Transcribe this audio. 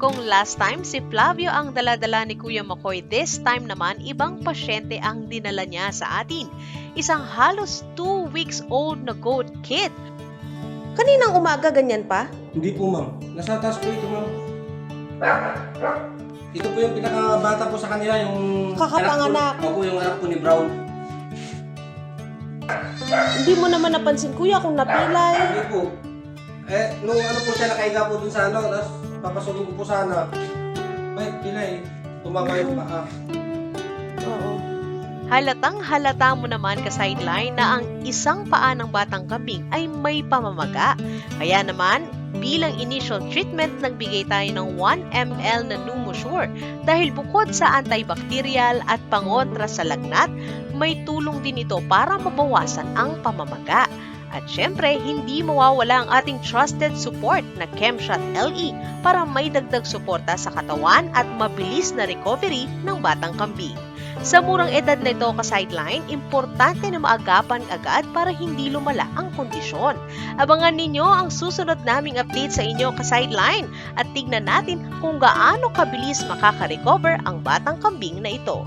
Kung last time si Flavio ang dala-dala ni Kuya Makoy, this time naman ibang pasyente ang dinala niya sa atin. Isang halos 2 weeks old na goat kid. Kaninang umaga ganyan pa? Hindi po, ma'am. Nasa taas po ito, ma'am. Ito po yung pinakabata po sa kanila, yung... Kakapanganak. Opo, yung anak po ni Brown. Hindi mo naman napansin, kuya, kung napilay. Hindi po. Nung ano po siya, nakahiga po dun sa ano, tapos papasukin ko po sana. Ay, pilay. Tumama yung paa. Oo. Halatang halata mo naman ka-sideline na ang isang paa ng batang kambing ay may pamamaga. Kaya naman, bilang initial treatment, nagbigay tayo ng 1 ml na Numusure dahil bukod sa antibacterial at pangontra sa lagnat, may tulong din ito para mabawasan ang pamamaga. At syempre, hindi mawawala ang ating trusted support na ChemShot LE para may dagdag suporta sa katawan at mabilis na recovery ng batang kambing. Sa murang edad na ito ka-sideline, importante na maagapan agad para hindi lumala ang kondisyon. Abangan ninyo ang susunod naming update sa inyo ka-sideline at tignan natin kung gaano kabilis makaka-recover ang batang kambing na ito.